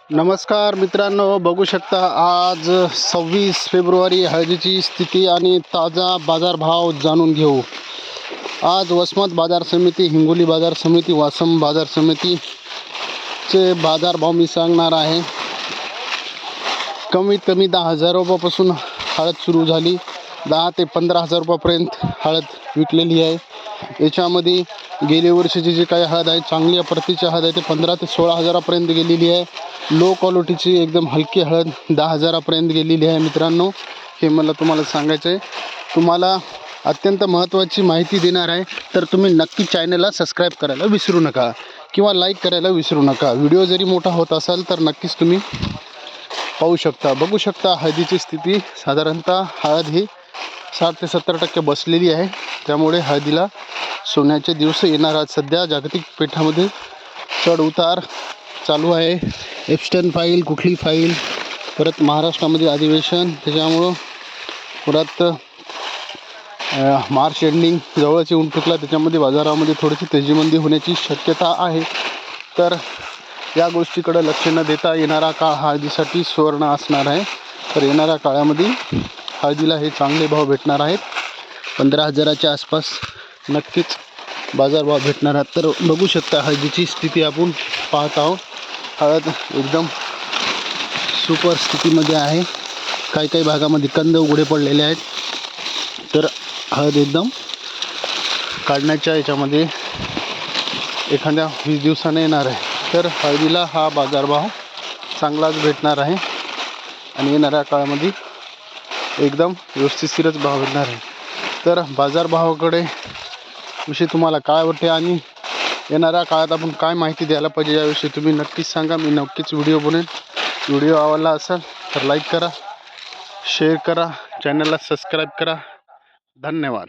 नमस्कार मित्रांनो, बघू शकता आज 26 फेब्रुवारी हळदीची स्थिती आणि ताजा बाजारभाव जाणून घेऊ। आज वसमत बाजार समिती, हिंगोली बाजार समिती, वासम बाजार समितीचे बाजारभाव मी सांगणार आहे। कमीत कमी 10,000 रुपयापासून हळद सुरू झाली, 10 ते 15,000 रुपयापर्यंत हळद विकलेली आहे। याच्यामध्ये गेल्या वर्षीची जी काही हळद आहे, चांगल्या प्रतीची हळद आहे, ते 15 ते 16,000 पर्यंत गेलेली आहे। लो क्वालिटीची एकदम हलकी हळद 10,000 पर्यंत गेलेली आहे। मित्रांनो, हे मला तुम्हाला सांगायचं आहे। तुम्हाला अत्यंत महत्त्वाची माहिती देणार आहे, तर तुम्ही नक्की चॅनलला सबस्क्राईब करायला विसरू नका किंवा लाईक करायला विसरू नका। व्हिडिओ जरी मोठा होत असेल तर नक्कीच तुम्ही पाहू शकता। बघू शकता हळदीची स्थिती, साधारणतः हळद ही 60 ते 70% बसलेली आहे। त्यामुळे हळदीला सोन्याचे दिवस येणार आहेत। सध्या जागतिक पेठामध्ये चढ उतार चालू आहे। एप्स्टन फाईल, कुठली फाईल, परत महाराष्ट्रामध्ये अधिवेशन, त्याच्यामुळं परत मार्च एंडिंग जवळच येऊन ठेपला, त्याच्यामध्ये बाजारामध्ये थोडीशी तेजीमंदी होण्याची शक्यता आहे। तर या गोष्टीकडे लक्ष न देता येणारा काळ हळदीसाठी सुवर्ण असणार आहे। तर येणाऱ्या काळामध्ये हळदीला हे चांगले भाव भेटणार आहेत। 15,000च्या आसपास नक्कीच बाजारभाव भेटणार आहेत। तर बघू शकता हळदीची स्थिती आपण पाहत आहोत। हळद एकदम सुपर स्थितीमध्ये आहे। काही भागामध्ये कंद उघडे पडलेले आहेत। तर हळद एकदम काढण्याच्या याच्यामध्ये एखाद्या 20 दिवसाने येणार आहे। तर हळदीला हा बाजारभाव चांगलाच भेटणार आहे आणि येणाऱ्या काळामध्ये एकदम व्यवस्थितच भाव भेटणार आहे। तर बाजारभावाकडे विषयी तुम्हाला काय वाटते आणि येणाऱ्या काळात आपण काय माहिती द्यायला पाहिजे याविषयी तुम्ही नक्कीच सांगा। मी नक्कीच व्हिडिओ बनवेन। व्हिडिओ आवडला असेल तर लाईक करा, शेअर करा, चॅनलला सबस्क्राईब करा। धन्यवाद।